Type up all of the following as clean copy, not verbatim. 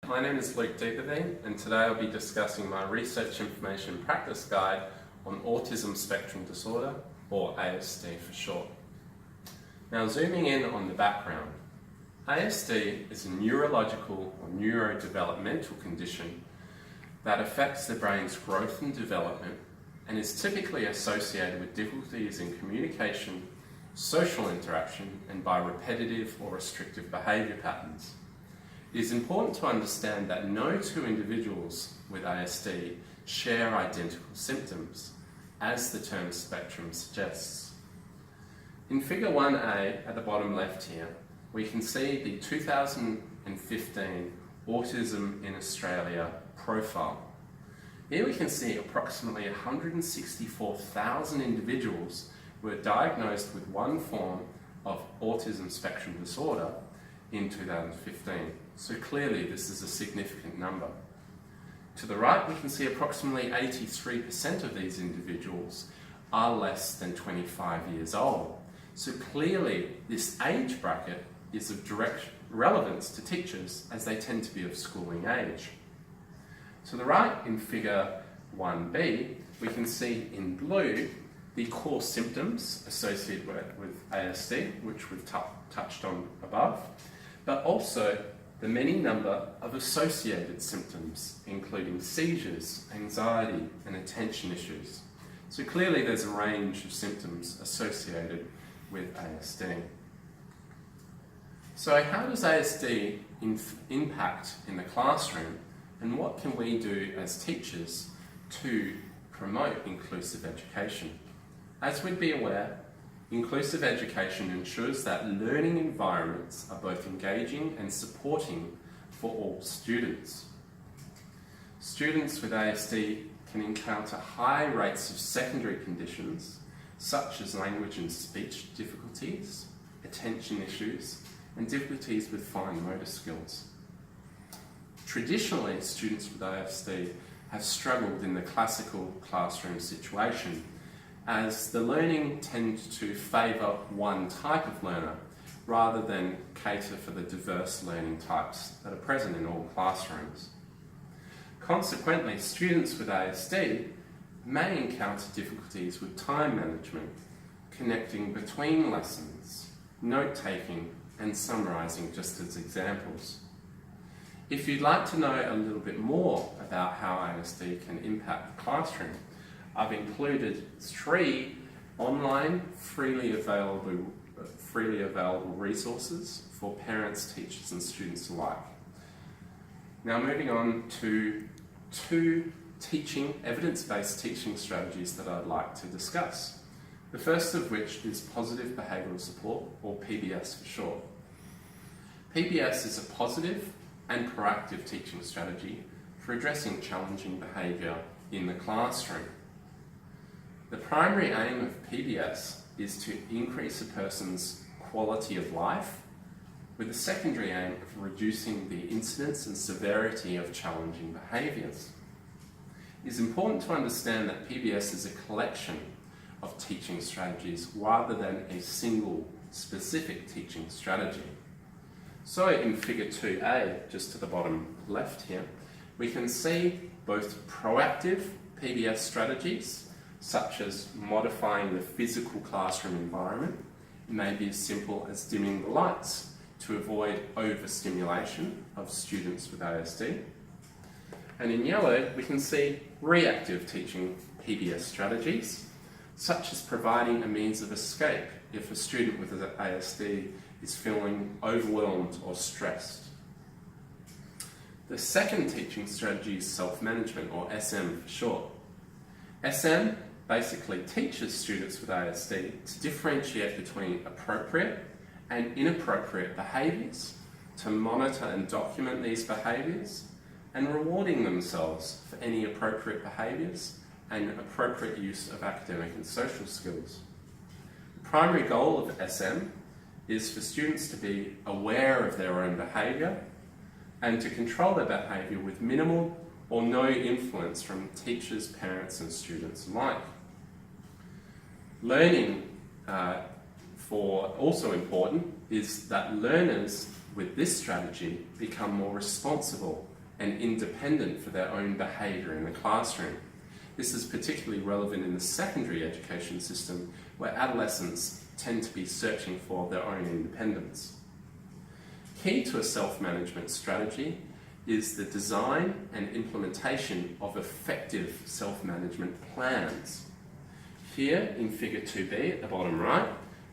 My name is Luke Deeperveen, and today I'll be discussing my Research Information Practice Guide on Autism Spectrum Disorder, or ASD for short. Now, zooming in on the background, ASD is a neurological or neurodevelopmental condition that affects the brain's growth and development and is typically associated with difficulties in communication, social interaction, and by repetitive or restrictive behaviour patterns. It is important to understand that no two individuals with ASD share identical symptoms, as the term spectrum suggests. In Figure 1A at the bottom left here, we can see the 2015 Autism in Australia profile. Here we can see approximately 164,000 individuals were diagnosed with one form of autism spectrum disorder in 2015. So clearly this is a significant number. To the right, we can see approximately 83% of these individuals are less than 25 years old. So clearly this age bracket is of direct relevance to teachers, as they tend to be of schooling age. To the right, in Figure 1B, we can see in blue the core symptoms associated with ASD, which we've touched on above, but also the many number of associated symptoms, including seizures, anxiety, and attention issues. So clearly there's a range of symptoms associated with ASD. So how does ASD impact in the classroom, and what can we do as teachers to promote inclusive education? As we'd be aware, inclusive education ensures that learning environments are both engaging and supporting for all students. Students with ASD can encounter high rates of secondary conditions such as language and speech difficulties, attention issues, and difficulties with fine motor skills. Traditionally, students with ASD have struggled in the classical classroom situation, as the learning tends to favour one type of learner rather than cater for the diverse learning types that are present in all classrooms. Consequently, students with ASD may encounter difficulties with time management, connecting between lessons, note-taking, and summarising, just as examples. If you'd like to know a little bit more about how ASD can impact the classroom, I've included 3 online freely available resources for parents, teachers, and students alike. Now, moving on to 2 evidence-based teaching strategies that I'd like to discuss. The first of which is positive behavioural support, or PBS for short. PBS is a positive and proactive teaching strategy for addressing challenging behaviour in the classroom. The primary aim of PBS is to increase a person's quality of life, with a secondary aim of reducing the incidence and severity of challenging behaviours. It is important to understand that PBS is a collection of teaching strategies rather than a single specific teaching strategy. So in Figure 2A, just to the bottom left here, we can see both proactive PBS strategies, such as modifying the physical classroom environment. It may be as simple as dimming the lights to avoid overstimulation of students with ASD. And in yellow, we can see reactive teaching PBS strategies, such as providing a means of escape if a student with ASD is feeling overwhelmed or stressed. The second teaching strategy is self-management, or SM for short. SM basically teaches students with ASD to differentiate between appropriate and inappropriate behaviours, to monitor and document these behaviours, and rewarding themselves for any appropriate behaviours and appropriate use of academic and social skills. The primary goal of SM is for students to be aware of their own behaviour and to control their behaviour with minimal or no influence from teachers, parents, and students alike. Learning also important is that learners with this strategy become more responsible and independent for their own behaviour in the classroom. This is particularly relevant in the secondary education system, where adolescents tend to be searching for their own independence. Key to a self-management strategy is the design and implementation of effective self-management plans. Here in Figure 2b at the bottom right,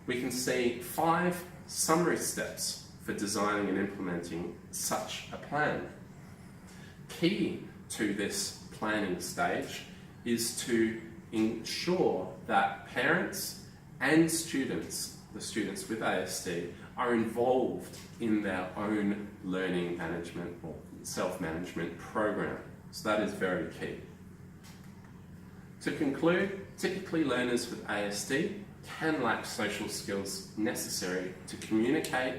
we can see 5 summary steps for designing and implementing such a plan. Key to this planning stage is to ensure that parents and students, the students with ASD, are involved in their own learning management or self-management program. So that is very key. To conclude, typically learners with ASD can lack social skills necessary to communicate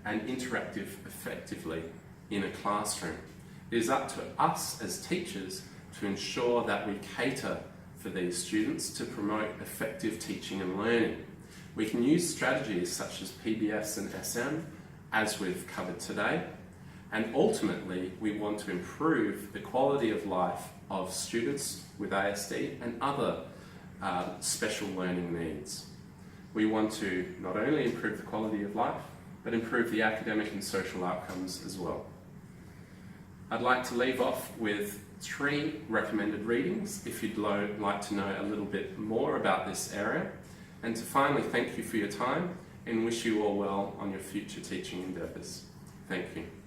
and interact effectively in a classroom. It is up to us as teachers to ensure that we cater for these students to promote effective teaching and learning. We can use strategies such as PBS and SM, as we've covered today, and ultimately we want to improve the quality of life of students with ASD and other special learning needs. We want to not only improve the quality of life, but improve the academic and social outcomes as well. I'd like to leave off with 3 recommended readings if you'd like to know a little bit more about this area, and to finally thank you for your time and wish you all well on your future teaching endeavours. Thank you.